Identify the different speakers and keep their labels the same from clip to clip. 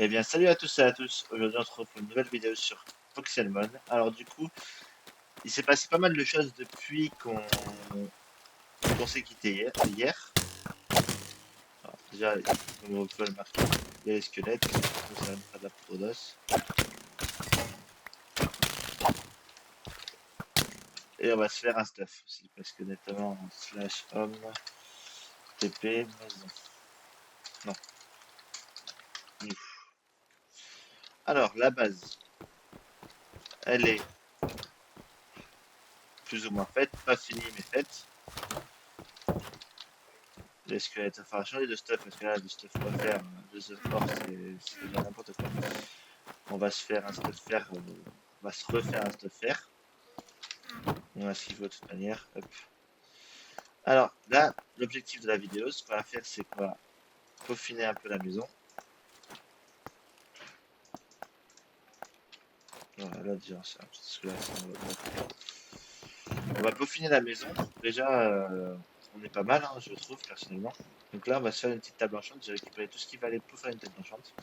Speaker 1: Eh bien, salut à tous et à tous. Aujourd'hui, on se retrouve pour une nouvelle vidéo sur Poxelmon. Alors, du coup, il s'est passé pas mal de choses depuis qu'on s'est quitté hier. Alors, déjà, comme vous pouvez le marquer, il y a les squelettes. Ça va nous faire de la poudre d'os. Et on va se faire un stuff aussi, parce que notamment slash homme, TP, maison. Non, nous. Alors, la base, elle est plus ou moins faite. Pas finie, mais faite. Les squelettes, il va falloir changer de stuff parce que là, le stuff qu'on va faire de ce fort, c'est déjà n'importe quoi. On va se faire un stuff fer, on va se refaire un stuff fer. On a ce qu'il faut de toute manière. Hop. Alors là, l'objectif de la vidéo, ce qu'on va faire, c'est qu'on va peaufiner un peu la maison. Voilà, là déjà, c'est un petit là, on va peaufiner la maison. Déjà, on est pas mal, hein, je trouve, personnellement. Donc là, on va se faire une petite table enchante. J'ai récupéré tout ce qu'il fallait pour faire une table enchante.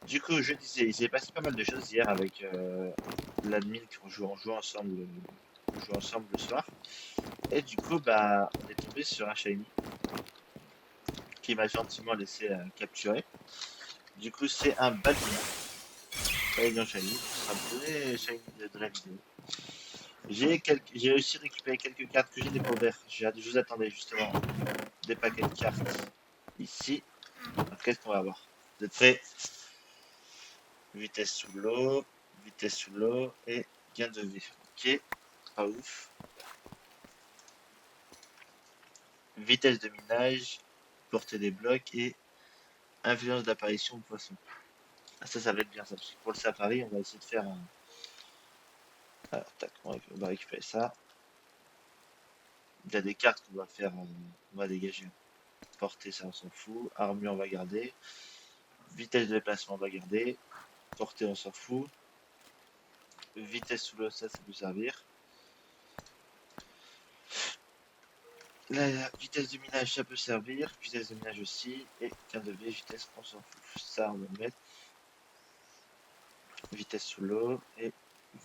Speaker 1: Du coup, je disais, il s'est passé pas mal de choses hier avec l'admin on joue ensemble, on joue ensemble le soir. Et du coup, bah, on est tombé sur un shiny qui m'a gentiment laissé capturer. Du coup, c'est un Balbina. Balbina shiny, ce sera le premier shiny de la vidéo. J'ai aussi récupéré quelques cartes que j'ai découvertes. Je vous attendais justement des paquets de cartes ici. Alors, qu'est-ce qu'on va avoir? Vous êtes prêts? Vitesse sous l'eau et gain de vie. Ok, pas ouf. Vitesse de minage, portée des blocs et influence d'apparition de poisson. Ah, ça va être bien ça, parce que pour le safari, on va essayer de faire un. Alors, tac, on va récupérer ça. Il y a des cartes qu'on va faire, on va dégager. Portée, ça on s'en fout. Armure, on va garder. Vitesse de déplacement, on va garder. Portée, on s'en fout. Vitesse sous l'eau, ça peut servir. La vitesse de minage, ça peut servir. Vitesse de minage aussi. Et gain de vie, vitesse, on s'en fout. Ça, on va le mettre. Vitesse sous l'eau et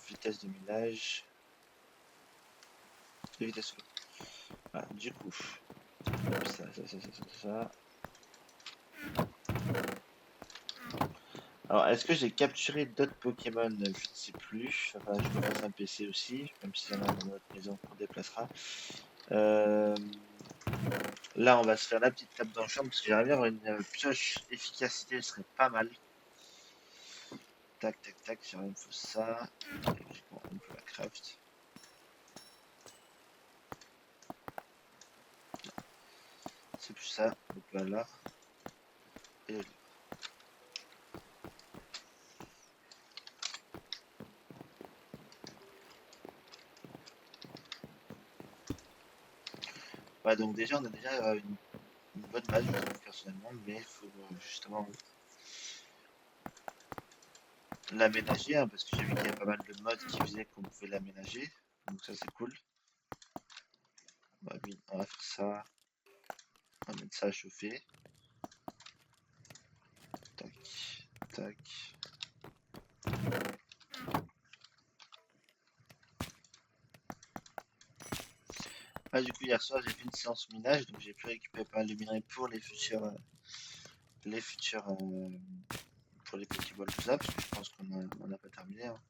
Speaker 1: vitesse de minage. Et vitesse sous l'eau. Voilà, du coup. Ça. Alors, est-ce que j'ai capturé d'autres Pokémon? Je ne sais plus. Enfin, je me fasse un PC aussi, même s'il y en a dans notre maison qu'on déplacera. Euh, Là, on va se faire la petite table d'enchant parce que j'aimerais bien avoir une pioche efficacité, ce serait pas mal. Tac, tac, tac, il me faut ça. Bon, on peut la craft. C'est plus ça. Donc là. Et là. Ouais, donc déjà, on a déjà une bonne base, je trouve personnellement, mais il faut justement l'aménager, hein, parce que j'ai vu qu'il y a pas mal de mods qui faisaient qu'on pouvait l'aménager, donc ça c'est cool. On va faire ça, on va mettre ça à chauffer. Tac, tac. Ah, du coup, hier soir, j'ai fait une séance minage, donc j'ai pu récupérer pas mal de minerais pour les futurs, pour les Pokéballs, tout ça, parce que je pense qu'on n'a pas terminé, hein.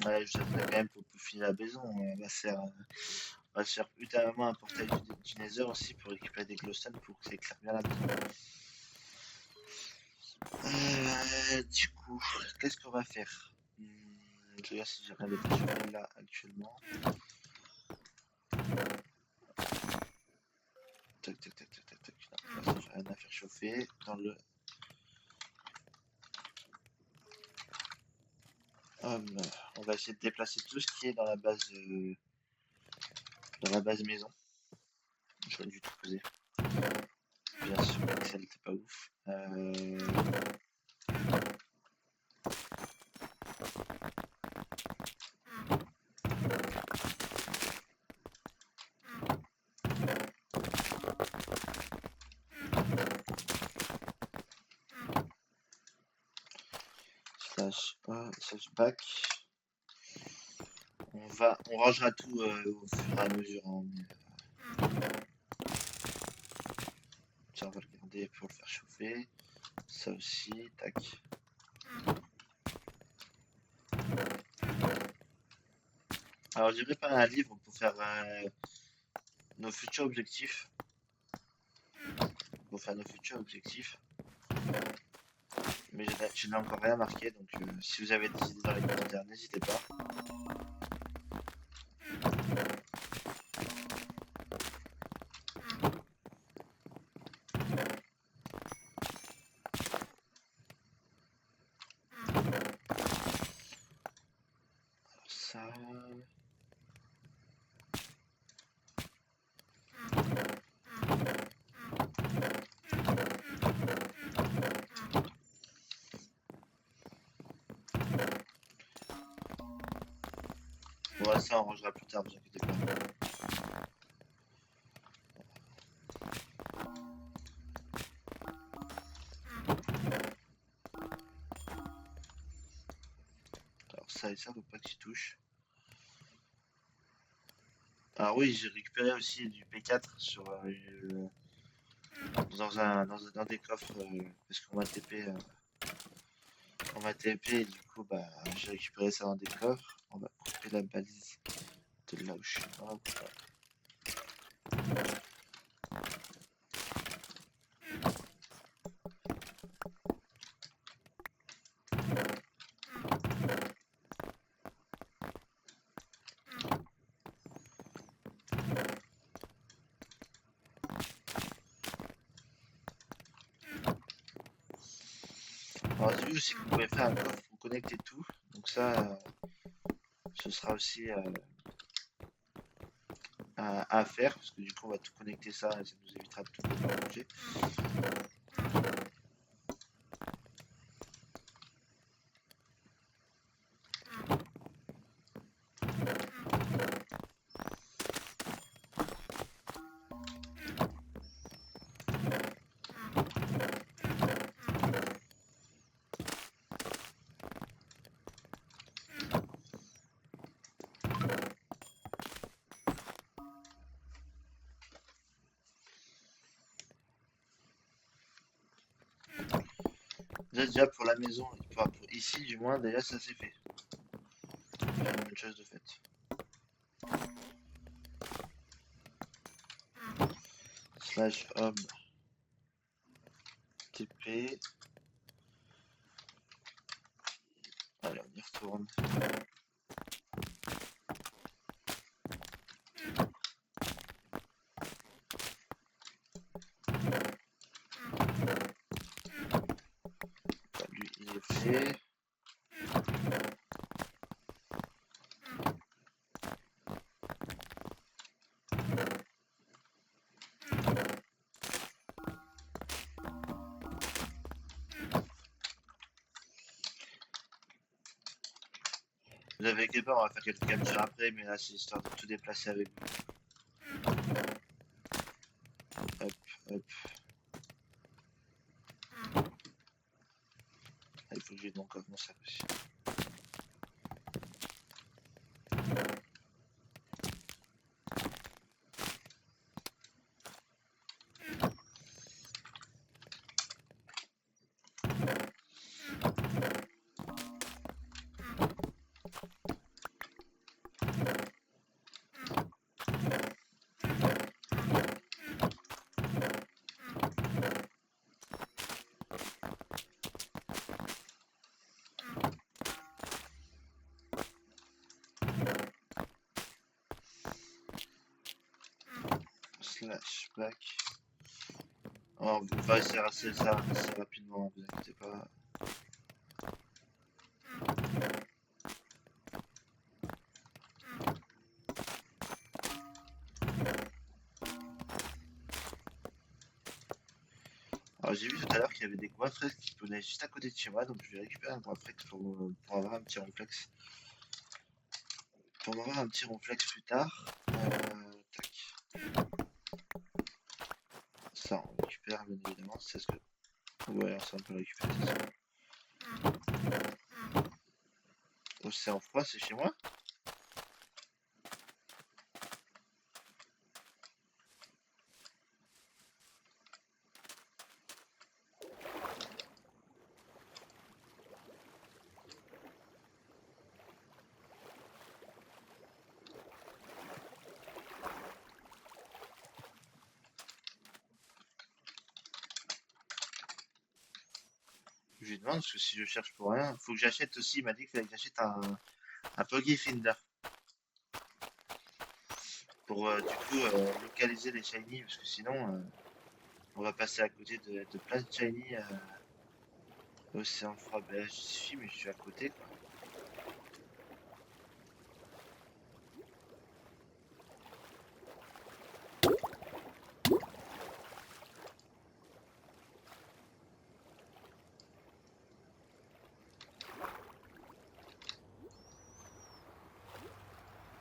Speaker 1: Ouais, je savais quand même pour finir la maison, on va se faire ultérieurement un portail du Nether aussi pour récupérer des glowstones pour que ça éclaire bien la maison. Du coup, qu'est-ce qu'on va faire? Je regarde si j'ai rien de plus là actuellement. Tac, tac, tac, tac, tac, tac. Non, là, j'ai rien à faire chauffer. On va essayer de déplacer tout ce qui est dans la base maison. J'aurais dû tout poser. Bien sûr. Axel, t'es pas ouf. Slash A, slash back. On rangera tout au fur et à mesure, hein, tiens, on va le garder pour le faire chauffer. Ça aussi, tac. Alors, j'ai préparé un livre pour faire nos futurs objectifs. Pour faire nos futurs objectifs. Mais je n'ai encore rien marqué, donc si vous avez des idées dans les commentaires, n'hésitez pas. Alors ça... Bon, ça on rangera plus tard, vous inquiétez pas. Alors ça et ça, faut pas que tu touches. Alors oui, j'ai récupéré aussi du P4 sur dans des coffres parce qu'on m'a TP. On m'a TP et du coup bah j'ai récupéré ça dans des coffres. On va couper la balise de là où je suis. Hop, là. Alors j'ai vu aussi qu'on pouvait faire un coffre pour connecter tout. Donc ça, ce sera aussi à faire parce que du coup on va tout connecter ça et ça nous évitera de tout mélanger. Déjà pour la maison, enfin, pour ici du moins, déjà ça c'est fait. C'est une bonne chose de faite. Slash home TP. Allez, on y retourne. Lui, il est fait. Vous avez quelque part, on va faire quelques captures après, mais là c'est histoire de tout déplacer avec vous. Hop, hop. Ah, il faut que j'ai donc mon sac aussi. Slash back. Oh, on va essayer ça assez rapidement, vous inquiétez pas. Alors j'ai vu tout à l'heure qu'il y avait des goiffres qui prenaient juste à côté de chez moi, donc je vais récupérer un goiffrex pour avoir un petit ronflex. Pour avoir un petit ronflex plus tard. Tac. Ça on récupère bien évidemment, c'est ce que. Ouais, ça on peut le récupérer, c'est ça. Océan froid, c'est chez moi? Je lui demande parce que si je cherche pour rien, faut que j'achète aussi. Il m'a dit qu'il fallait que j'achète un Poggy Finder pour du coup localiser les shiny parce que sinon on va passer à côté de plein de shiny océan froid. Ben, j'y suis, mais je suis à côté quoi.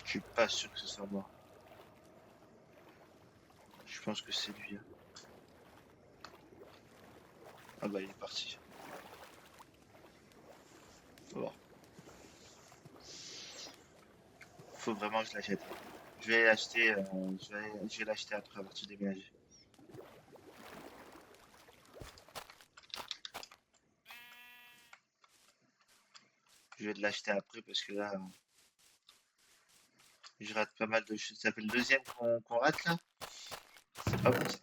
Speaker 1: Je suis pas sûr que ce soit moi. Je pense que c'est lui, hein. Ah bah il est parti. Bon, faut vraiment que je l'achète. Je vais l'acheter, je vais l'acheter après avoir tout déménagé. Je vais l'acheter après parce que là, je rate pas mal de choses. Ça fait le deuxième qu'on rate là. C'est pas bon ça.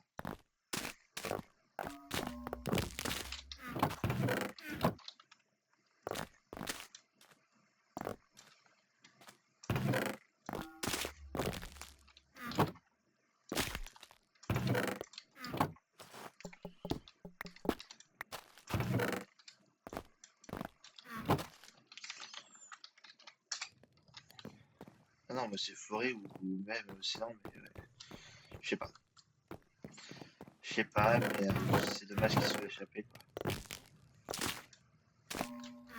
Speaker 1: Ah non, mais c'est forêt ou même sinon, mais je sais pas. Je sais pas, mais c'est dommage qu'il soit échappé quoi.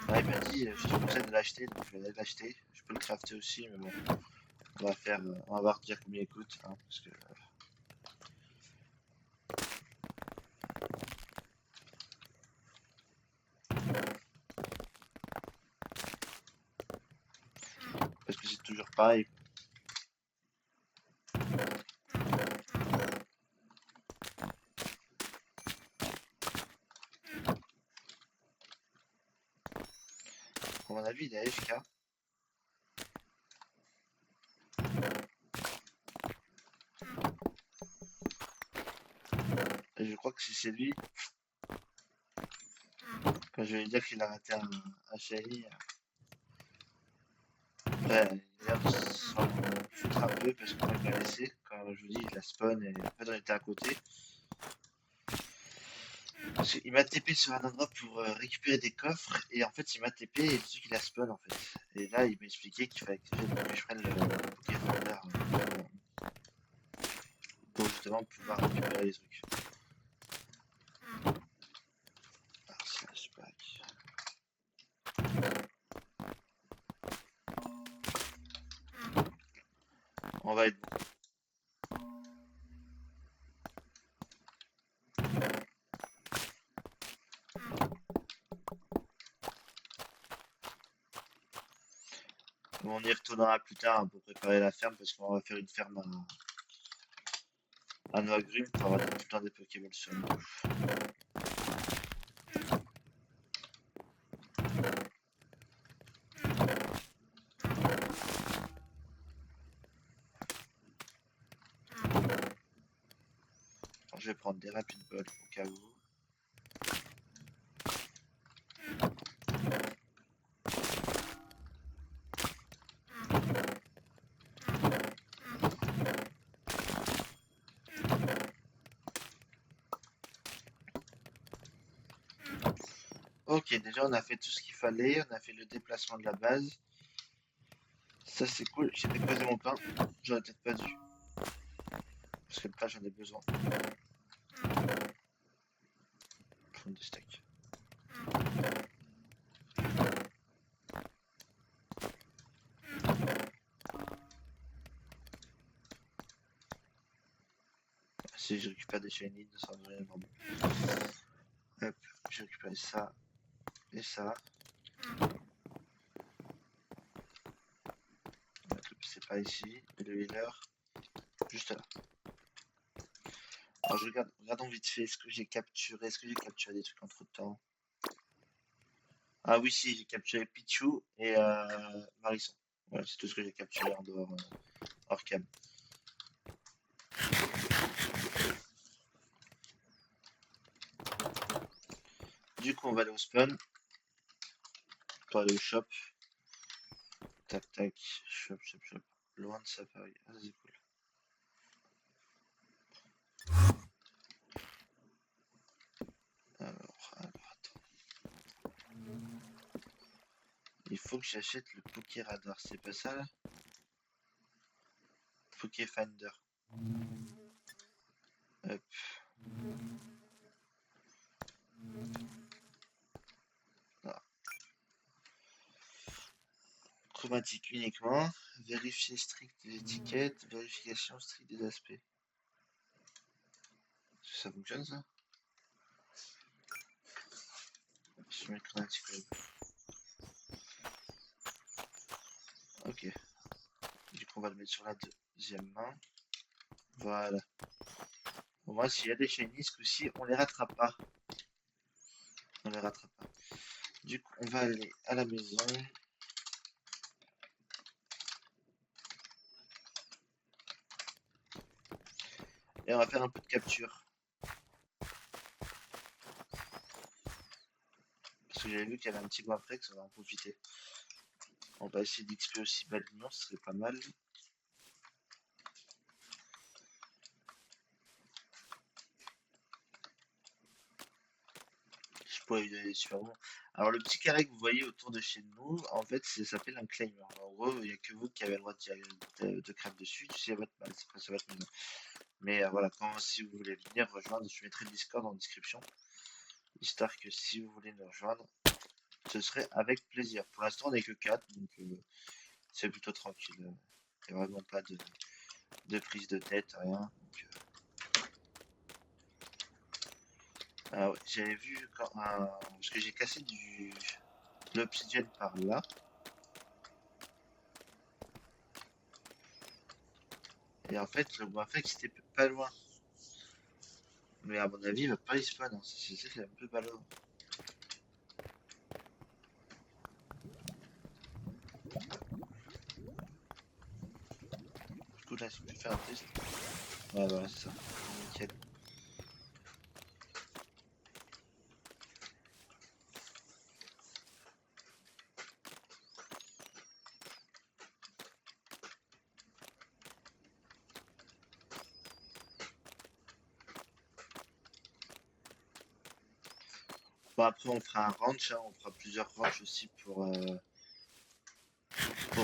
Speaker 1: Ah, il m'a dit, je te conseille de l'acheter, donc je vais aller l'acheter. Je peux le crafter aussi, mais bon, on va voir dire combien il coûte, hein, parce que c'est toujours pareil. À mon avis, il est AFK. Et je crois que si c'est lui, quand je vais lui dire qu'il a raté un shiny, après, il a l'air de s'en foutre un peu parce que moi il m'a laissé. Quand je vous dis, il a spawn et en fait on était à côté. Parce qu'il m'a TP sur un endroit pour récupérer des coffres et en fait il m'a TP et c'est qu'il a spawn en fait. Et là il m'a expliqué qu'il fallait que je prenne le Pokéfounder pour justement pouvoir récupérer les trucs. Alors slash back. On va être bon. On y retournera plus tard hein, pour préparer la ferme parce qu'on va faire une ferme à Noagrim pour avoir tout le temps des Pokéballs sur nous. Alors, je vais prendre des Rapid Balls au cas où. Ok, déjà on a fait tout ce qu'il fallait, on a fait le déplacement de la base. Ça c'est cool, j'ai déposé mon pain, j'aurais peut-être pas dû, parce que le pain j'en ai besoin. fond de stack. Si je récupère des shiny, ça ne rien bon. Hop, j'ai récupéré ça et ça. C'est pas ici, et le healer, juste là. Alors je regarde, regardons vite fait ce que j'ai capturé. Est-ce que j'ai capturé des trucs entre temps? Ah oui, si, j'ai capturé Pichu et Marisson. Voilà, c'est tout ce que j'ai capturé en dehors hors cam. Du coup, on va aller au spawn pour aller au shop. Tac, tac, shop, shop, shop. Loin de Safari. Ah, c'est cool. Alors, attends. Il faut que j'achète le Poké Radar, c'est pas ça là? Poké Finder. Hop. Ah. Chromatique uniquement. Vérifier strict des étiquettes. Vérification stricte des aspects. Ça fonctionne ça? Je mets chromatique web. Ok. Du coup, on va le mettre sur la deuxième main. Voilà. Au moins, s'il y a des shiny, ce coup-ci, on les rattrape pas. On les rattrape pas. Du coup, on va aller à la maison. Et on va faire un peu de capture. Parce que j'avais vu qu'il y avait un petit Guaprex, on va en profiter. On va essayer d'XP aussi Balignon, ce serait pas mal. Je pourrais lui donner des super bons. Alors le petit carré que vous voyez autour de chez nous, en fait, ça s'appelle un claimer. En gros, il n'y a que vous qui avez le droit de craft dessus, c'est votre base, c'est votre maison. Mais voilà, si vous voulez venir rejoindre, je mettrai le Discord en description. Histoire que si vous voulez nous rejoindre, ce serait avec plaisir. Pour l'instant, on n'est que 4, donc c'est plutôt tranquille. Il n'y a vraiment pas de prise de tête, rien. Donc, ah ouais, j'avais vu parce que j'ai cassé de l'obsidienne par là. Et en fait, le Wafex c'était pas loin. Mais à mon avis, il va pas y spawn. Hein. C'est un peu ballot. Du coup, là, si je vais faire un test. Ouais, voilà, c'est ça. Nickel. Bon, après, on fera un ranch. Hein. On fera plusieurs ranchs aussi pour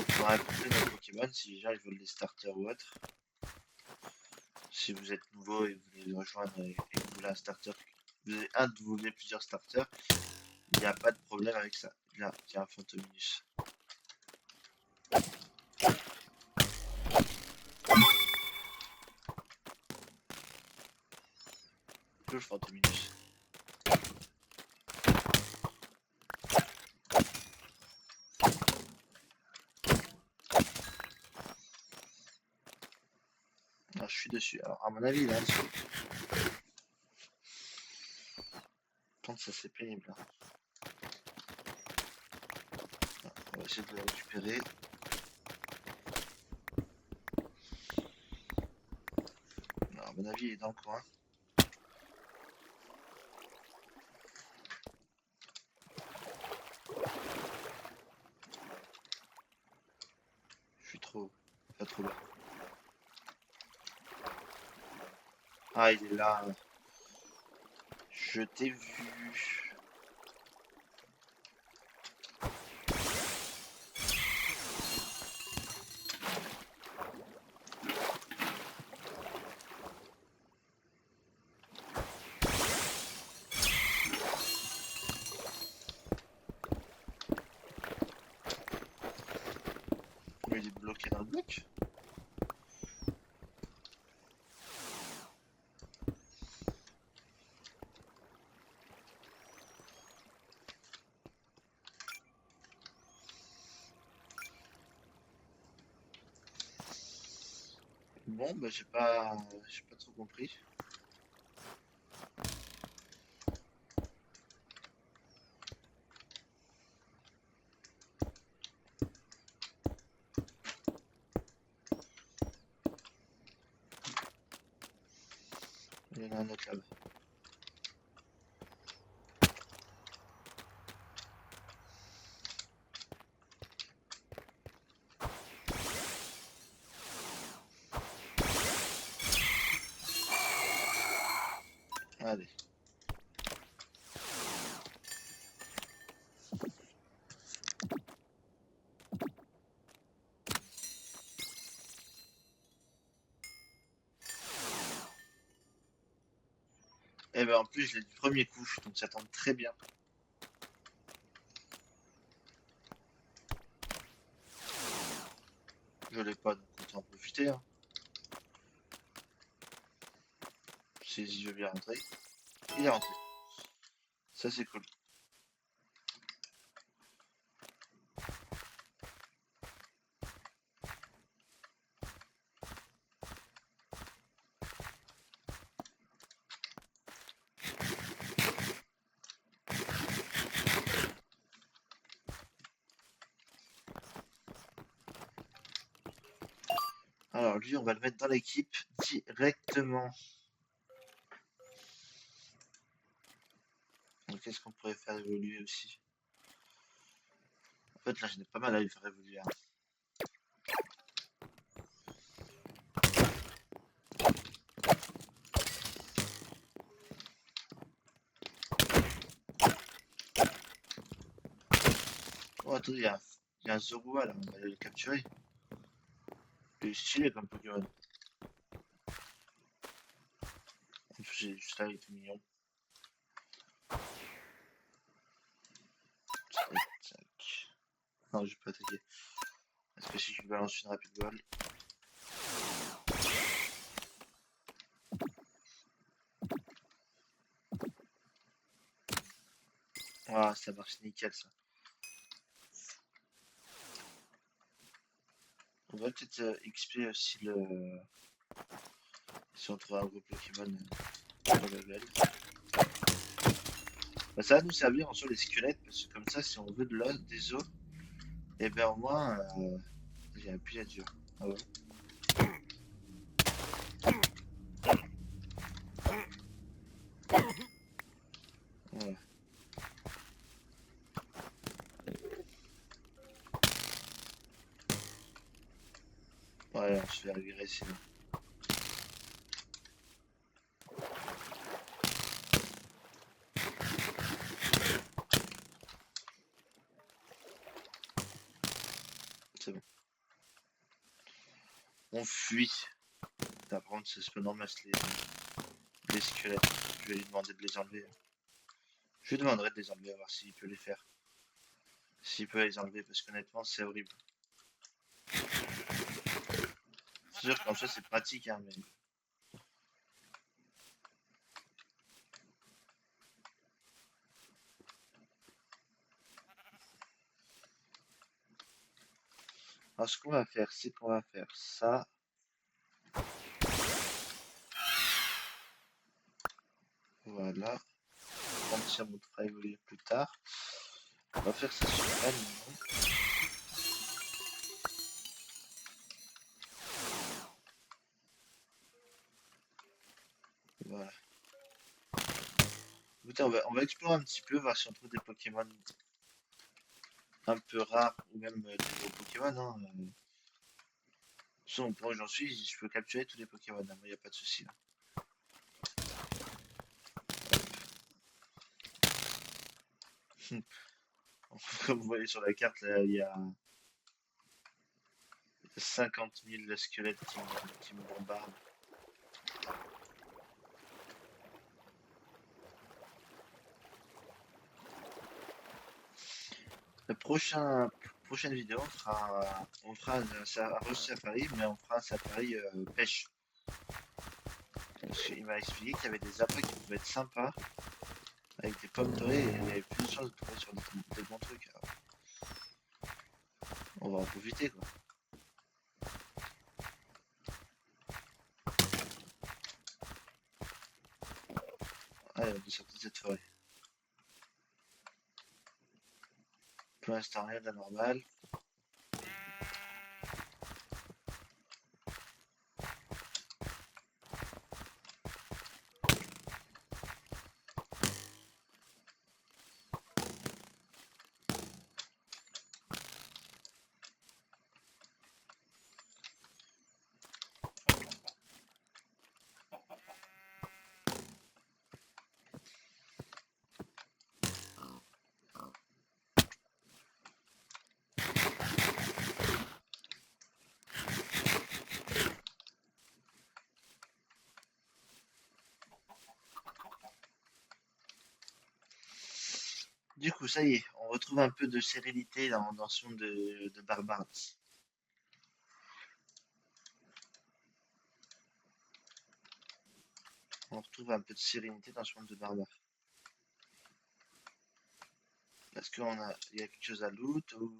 Speaker 1: pouvoir accomplir nos Pokémon si les gens ils veulent des starters ou autre. Si vous êtes nouveau et vous voulez les rejoindre et que vous voulez un starter, vous voulez plusieurs starters, il n'y a pas de problème avec ça. Là, il y a un Fantominus. Le Fantominus. Alors, je suis dessus. Alors, à mon avis, il est en dessous. Contre ça, c'est pénible. Hein. On va essayer de le récupérer. Alors, à mon avis, il est dans le coin. Je suis pas trop bas. Ah, il est là. Je t'ai vu. Bon, bah j'ai pas trop compris. Il y en a un autre là-bas. Allez. Et ben en plus, je l'ai du premier coup, donc ça tombe très bien. Je l'ai pas, donc autant en profiter. Hein. Si je veux bien rentrer. Il est rentré. Ça, c'est cool. Alors, lui, on va le mettre dans l'équipe directement. Donc, qu'est-ce qu'on pourrait faire évoluer aussi? En fait, là, j'en ai pas mal à lui faire évoluer. Hein. Oh, attendez, il y a un Zorua là, on va aller le capturer. Il est stylé comme Pokémon. En plus, j'ai juste là, il est tout mignon. Tac. Non, je vais pas attaquer. Est-ce que si je lui balance une rapide balle? Ah, ça marche nickel ça. On va peut-être XP aussi le. Si on trouve un gros Pokémon au level. Bah, ça va nous servir en soi les squelettes, parce que comme ça, si on veut de l'os, des os, et ben au moins, j'ai appuyé à dur. Ah ouais. Voilà. Ouais, on se fait agresser sinon. C'est bon. On fuit. Par contre, c'est ce normal les squelettes. Je vais lui demander de les enlever. Je lui demanderai de les enlever, à voir s'il peut les faire. S'il peut les enlever, parce qu'honnêtement, c'est horrible. C'est sûr qu'en soi, c'est pratique, hein, mais. Alors, ce qu'on va faire, c'est qu'on va faire ça. Voilà. Comme ça montrera évoluer plus tard. On va faire ça sur l'animal. Voilà. Écoutez, on va explorer un petit peu, voir si on trouve des Pokémon un peu rares ou même des gros Pokémon. Hein. Au point où j'en suis, je peux capturer tous les Pokémon. Hein. Moi, il n'y a pas de souci. Là. Comme vous voyez sur la carte, là, il y a 50 000 squelettes qui me bombardent. La prochaine vidéo, on fera un safari, mais on fera un safari pêche. Parce qu'il m'a expliqué qu'il y avait des appâts qui pouvaient être sympas, avec des pommes dorées, et il y avait plus de chances de tomber sur des bons trucs. Alors, on va en profiter, quoi. Allez, on est sorti de cette forêt. Pour l'instant, rien d'anormal. Du coup, ça y est, on retrouve un peu de sérénité dans ce monde de barbares. On retrouve un peu de sérénité dans ce monde de barbares. Est-ce il y a quelque chose à loot ou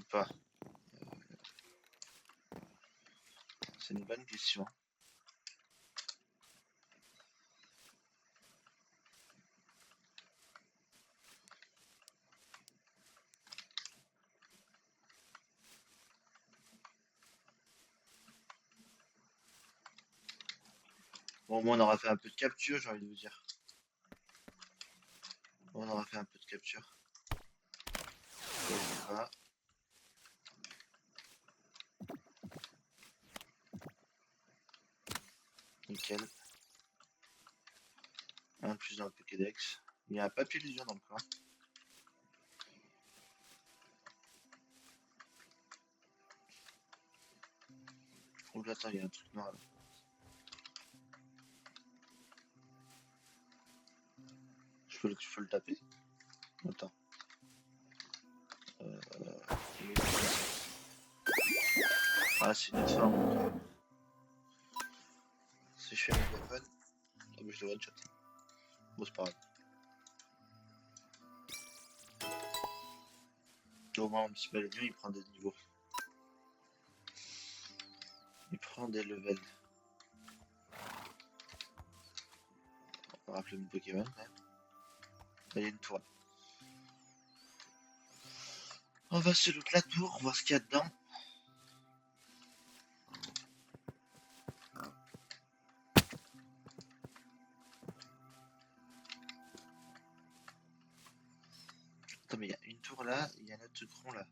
Speaker 1: pas? C'est une bonne question. Bon, au moins on aura fait un peu de capture, j'ai envie de vous dire. On aura fait un peu de capture. Voilà, nickel. Un de plus dans le Pokédex. Il y a un papier d'usure dans le coin. Ouh, attends, il y a un truc noir là. Je peux le taper? Attends. Il est où, ah, c'est une autre forme. Si je fais un mégaphone, ah, mais je le one-shot. Bon, c'est pas grave. Au moins, mon petit baleigneux, il prend des niveaux. Il prend des levels. On va rappeler mon Pokémon quand même. Là, il y a une tour. On va se loot la tour, voir ce qu'il y a dedans. Attends, mais il y a une tour là, il y a un autre truc rond là.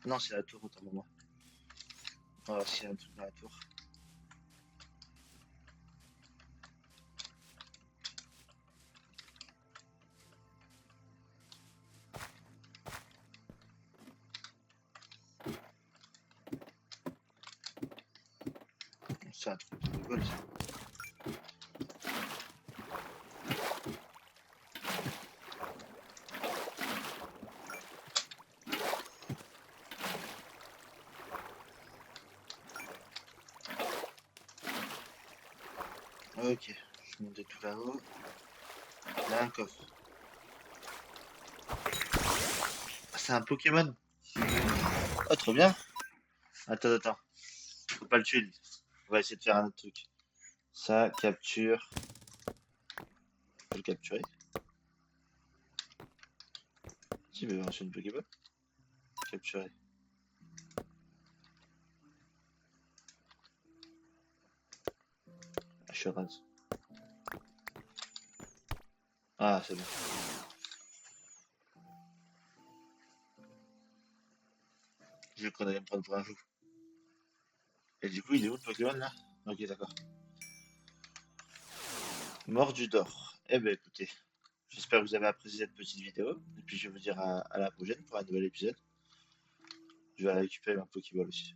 Speaker 1: Non, c'est la tour, autant pour moi. On va voir s'il y a un truc dans la tour. C'est un truc de bol ça. Ok, je monte tout là-haut. Il y a un coffre. Ah, c'est un Pokémon. Oh, trop bien. Attends. Faut pas le tuer lui. On va essayer de faire un autre truc. Ça, capture. Faut le capturer. Si, mais on une Pokéball. Capturer. Ah, je suis rase. Ah, c'est bon. J'ai cru qu'on allait me prendre pour un fou. Et du coup, il est où le Pokémon là? Ok, d'accord. Mordu d'or. Eh ben écoutez, j'espère que vous avez apprécié cette petite vidéo. Et puis je vais vous dire à la prochaine pour un nouvel épisode. Je vais aller récupérer ma Pokéball aussi.